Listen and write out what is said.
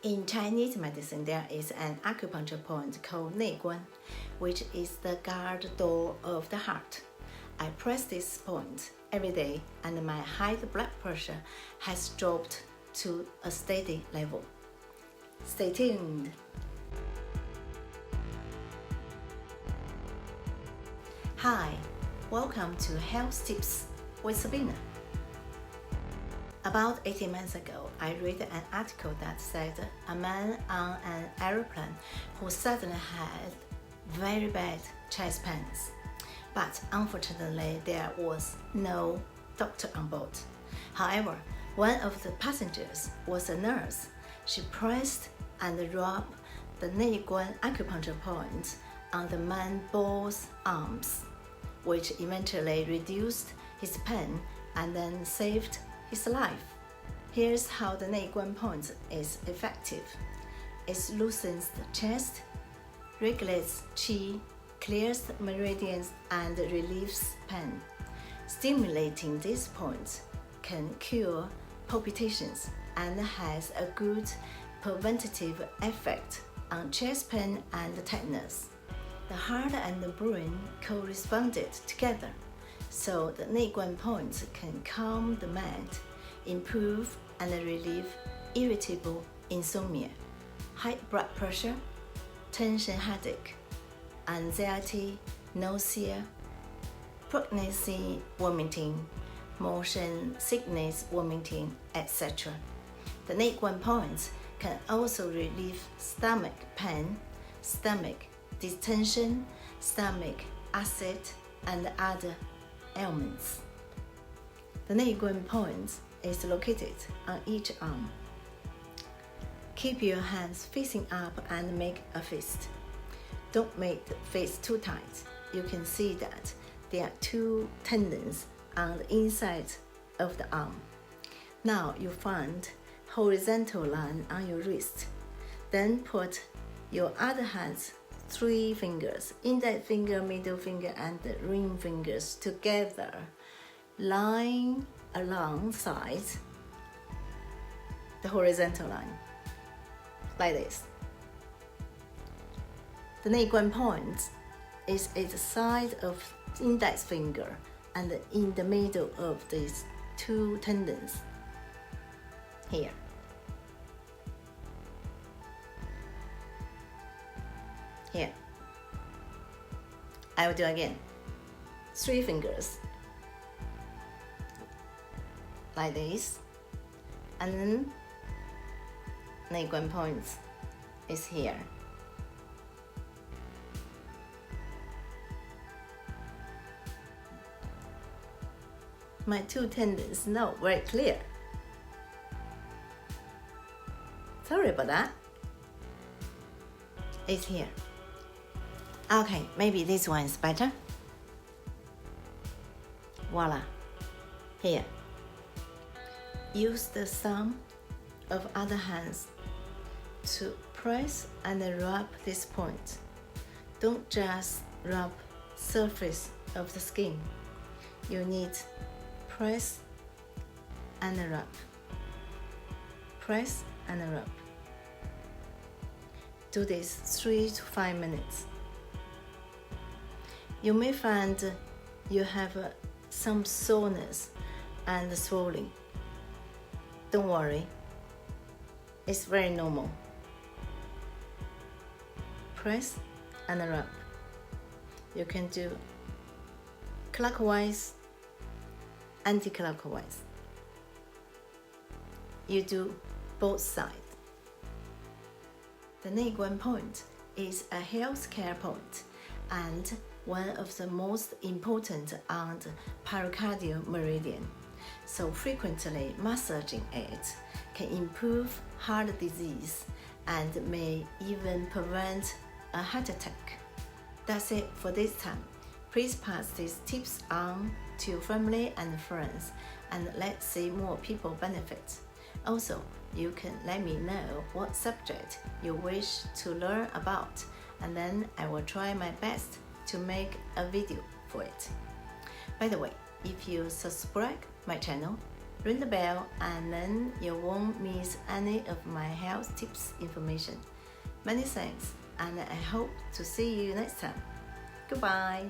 In Chinese medicine, there is an acupuncture point called Nei Guan, which is the guard door of the heart. I press this point every day and my high blood pressure has dropped to a steady level. Stay tuned. Hi, welcome to Health Tips with Serpina. About 18 months ago, I read an article that said a man on an aeroplane who suddenly had very bad chest pains. But unfortunately, there was no doctor on board. However, one of the passengers was a nurse. She pressed and rubbed the Nei Guan acupuncture point on the man's both arms, which eventually reduced his pain and then saved his life. Here's how the Nei Guan point is effective. It loosens the chest, regulates qi, clears the meridians, and relieves pain. Stimulating this point can cure palpitations and has a good preventative effect on chest pain and tightness. The heart and the brain corresponded together, so the Nei Guan point can calm the mind, improve and relieve irritable insomnia, high blood pressure, tension headache, anxiety, nausea, pregnancy vomiting, motion sickness vomiting, etc. The Nei Guan point can also relieve stomach pain, stomach distension, stomach acid, and other ailments. The Nei Guan point is located on each arm. Keep your hands facing up and make a fist. Don't make the fist too tight. You can see that there are two tendons on the inside of the arm. Now you find horizontal line on your wrist. Then put your other hand's 3 fingers, index finger, middle finger, and the ring fingers together, lying alongside the horizontal line, like this. The Nei Guan point is at the side of the index finger and in the middle of these 2 tendons here. Here. I will do again. 3 fingers, like this, and then Nei Guan point is here. My 2 tendons not very clear. Sorry about that. It's here. Okay, maybe this one is better. Voila. Here. Use the thumb of other hands to press and rub this point. Don't just rub surface of the skin. You need press and rub. Press and rub. Do this 3 to 5 minutes. You may find you have some soreness and swelling. Don't worry, it's very normal. Press and rub. You can do clockwise, anti-clockwise. You do both sides. The Nei Guan point is a healthcare point and one of the most important on the pericardial meridian, so frequently massaging it can improve heart disease and may even prevent a heart attack. That's it for this time. Please pass these tips on to your family and friends, and let's see more people benefit. Also, you can let me know what subject you wish to learn about, and then I will try my best to make a video for it. By the way, if you subscribe my channel, ring the bell, and then you won't miss any of my health tips information. Many thanks, and I hope to see you next time. Goodbye.